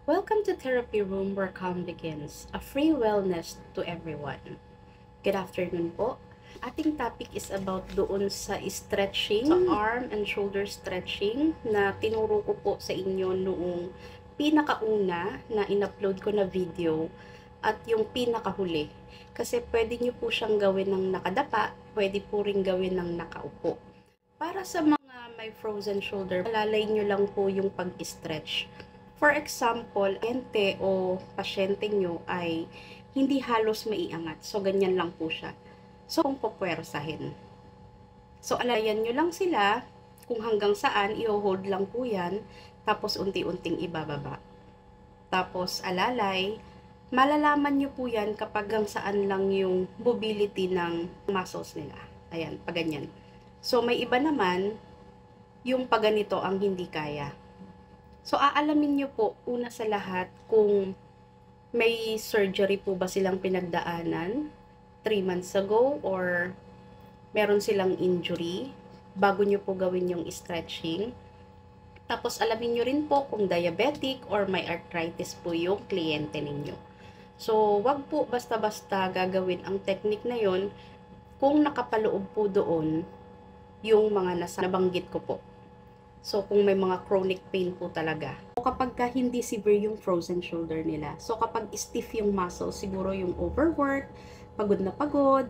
Welcome to Therapy Room where calm begins, a free wellness to everyone. Good afternoon po. Ating topic is about doon sa stretching, sa arm and shoulder stretching na tinuro ko po sa inyo noong pinakauna na in-upload ko na video at yung pinakahuli. Kasi pwede nyo po siyang gawin ng nakadapa, pwede po rin gawin ng nakaupo. Para sa mga may frozen shoulder, alalay nyo lang po yung pag-stretch. For example, pasyente o pasyente nyo ay hindi halos maiangat. So, ganyan lang po siya. So, kung pupwersahin. So, alayan nyo lang sila kung hanggang saan, i-hold lang po yan. Tapos, unti-unting ibababa. Tapos, alalay. Malalaman nyo po yan kapag hanggang saan lang yung mobility ng muscles nila. Ayan, pag ganyan. So, may iba naman, yung pag ganito ang hindi kaya. So, aalamin nyo po, una sa lahat, kung may surgery po ba silang pinagdaanan 3 months ago or meron silang injury bago nyo po gawin yung stretching. Tapos, alamin nyo rin po kung diabetic or may arthritis po yung kliyente ninyo. So, wag po basta-basta gagawin ang technique na yon kung nakapaloob po doon yung mga nabanggit ko po. So, kung may mga chronic pain po talaga. O kapag hindi severe yung frozen shoulder nila. So, kapag stiff yung muscle, siguro yung overwork, pagod na pagod,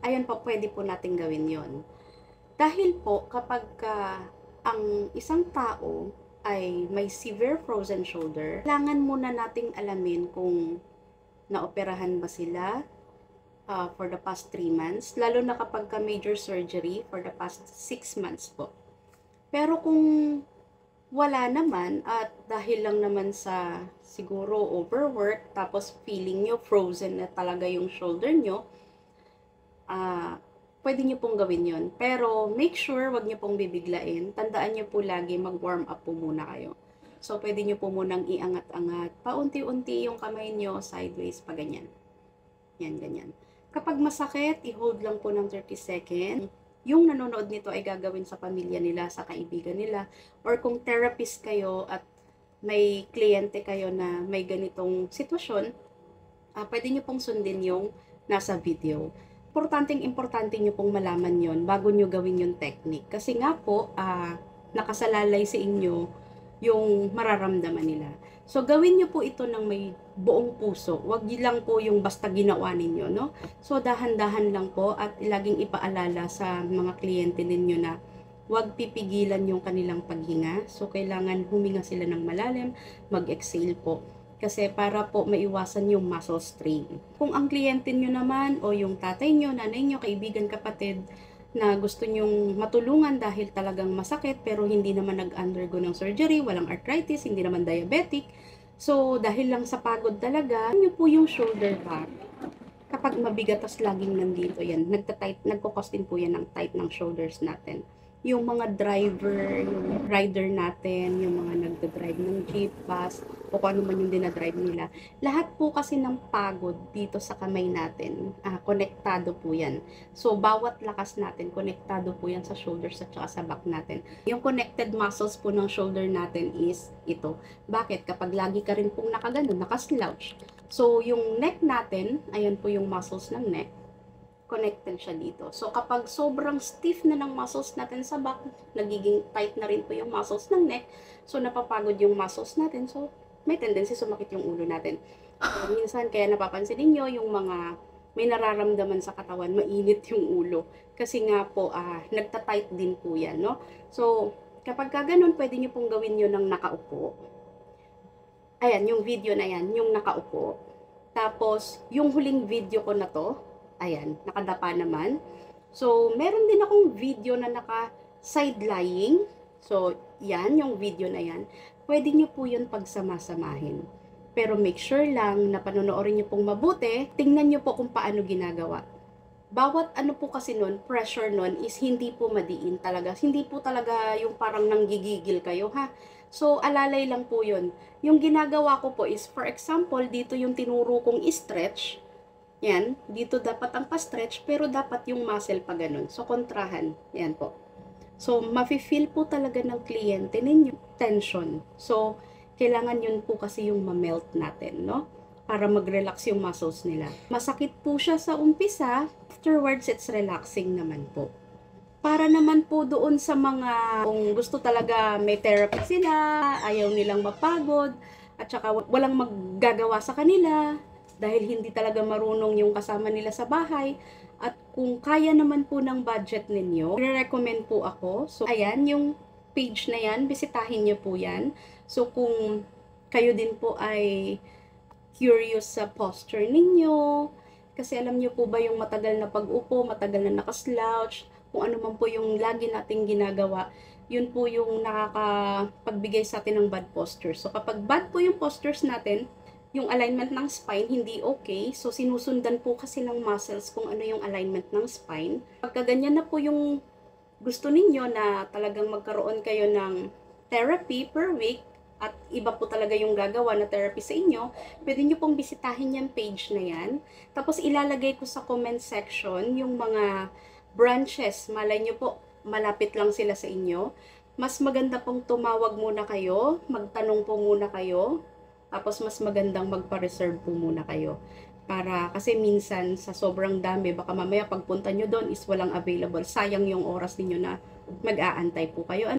ayan po, pwede po natin gawin yon. Dahil po, kapag ang isang tao ay may severe frozen shoulder, kailangan muna nating alamin kung naoperahan ba sila for the past 3 months, lalo na kapag major surgery for the past 6 months po. Pero kung wala naman at dahil lang naman sa siguro overwork tapos feeling nyo frozen na talaga yung shoulder nyo, pwede nyo pong gawin yon. Pero make sure wag nyo pong bibiglain. Tandaan nyo po lagi mag-warm up po muna kayo. So pwede nyo po munang iangat-angat. Paunti-unti yung kamay nyo sideways pa ganyan. Yan, ganyan. Kapag masakit, i-hold lang po ng 30 seconds. Yung nanonood nito ay gagawin sa pamilya nila, sa kaibigan nila, or kung therapist kayo at may kliyente kayo na may ganitong sitwasyon, pwede nyo pong sundin yung nasa video. Importante nyo pong malaman yon bago nyo gawin yung technique. Kasi nga po, nakasalalay sa inyo yung mararamdaman nila. So, gawin nyo po ito ng may buong puso. Huwag lang po yung basta ginawa ninyo, no? So, dahan-dahan lang po at laging ipaalala sa mga kliyente ninyo na huwag pipigilan yung kanilang paghinga. So, kailangan huminga sila ng malalim, mag-exhale po. Kasi para po maiwasan yung muscle strain. Kung ang kliyente nyo naman o yung tatay nyo, nanay nyo, kaibigan, kapatid, na gusto nyong matulungan dahil talagang masakit pero hindi naman nag-undergo ng surgery, walang arthritis, hindi naman diabetic. So, dahil lang sa pagod talaga, nyo po yung shoulder back. Kapag mabigat tas laging nandito yan, nagko-cause din po yan ng tight ng shoulders natin. Yung mga driver, yung rider natin, yung mga nagdadrive ng jeep, bus, o kung ano man yung dinadrive nila. Lahat po kasi ng pagod dito sa kamay natin, konektado po yan. So, bawat lakas natin, konektado po yan sa shoulders at saka sa back natin. Yung connected muscles po ng shoulder natin is ito. Bakit? Kapag lagi ka rin pong nakaganon, nakaslouch. So, yung neck natin, ayan po yung muscles ng neck, connected siya dito. So, kapag sobrang stiff na ng muscles natin sa back, nagiging tight na rin po yung muscles ng neck. So, napapagod yung muscles natin. So, may tendency sumakit yung ulo natin. So, minsan, kaya napapansin niyo yung mga may nararamdaman sa katawan, mainit yung ulo. Kasi nga po, nagta-tight din po yan, no? So, kapag ganun, pwede nyo pong gawin nyo ng nakaupo. Ayan, yung video na yan, yung nakaupo. Tapos, yung huling video ko na to, ayan, nakadapa naman. So, meron din akong video na naka-side lying. So, yan, yung video na yan. Pwede nyo po yun pagsama-samahin. Pero make sure lang na panonoorin nyo pong mabuti. Tingnan nyo po kung paano ginagawa. Bawat ano po kasi nun, pressure nun is hindi po madiin talaga. Hindi po talaga yung parang nanggigigil kayo, ha? So, alalay lang po yun. Yung ginagawa ko po is, for example, dito yung tinuro kong stretch. Yan, dito dapat ang pa-stretch, pero dapat yung muscle pa ganun. So, kontrahan. Yan po. So, mafe-feel po talaga ng kliyente ninyo tension. So, Kailangan yun po kasi yung ma-melt natin, no? Para mag-relax yung muscles nila. Masakit po siya sa umpisa, afterwards it's relaxing naman po. Para naman po doon sa mga kung gusto talaga may therapy sila, ayaw nilang mapagod, at saka walang maggagawa sa kanila dahil hindi talaga marunong yung kasama nila sa bahay. At kung kaya naman po ng budget ninyo, re-recommend po ako. So, ayan, yung page na yan, bisitahin nyo po yan. So, kung kayo din po ay curious sa posture ninyo, kasi alam nyo po ba yung matagal na pag-upo, matagal na nakaslouch, kung ano man po yung lagi nating ginagawa, yun po yung nakakapagbigay sa atin ng bad posture. So, kapag bad po yung postures natin, yung alignment ng spine hindi okay, so sinusundan po kasi ng muscles kung ano yung alignment ng spine. Pagka ganyan na po yung gusto ninyo na talagang magkaroon kayo ng therapy per week, at iba po talaga yung gagawa na therapy sa inyo, pwede nyo pong bisitahin yung page na yan. Tapos ilalagay ko sa comment section yung mga branches. Malay nyo po, malapit lang sila sa inyo. Mas maganda pong tumawag muna kayo, magtanong po muna kayo, tapos mas magandang magpa-reserve po muna kayo. Para, kasi minsan sa sobrang dami, baka mamaya pagpunta nyo doon is walang available. Sayang yung oras ninyo na mag-aantay po kayo.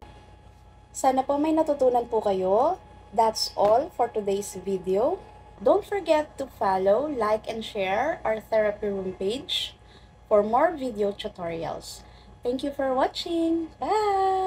Sana po may natutunan po kayo. That's all for today's video. Don't forget to follow, like, and share our therapy room page for more video tutorials. Thank you for watching. Bye!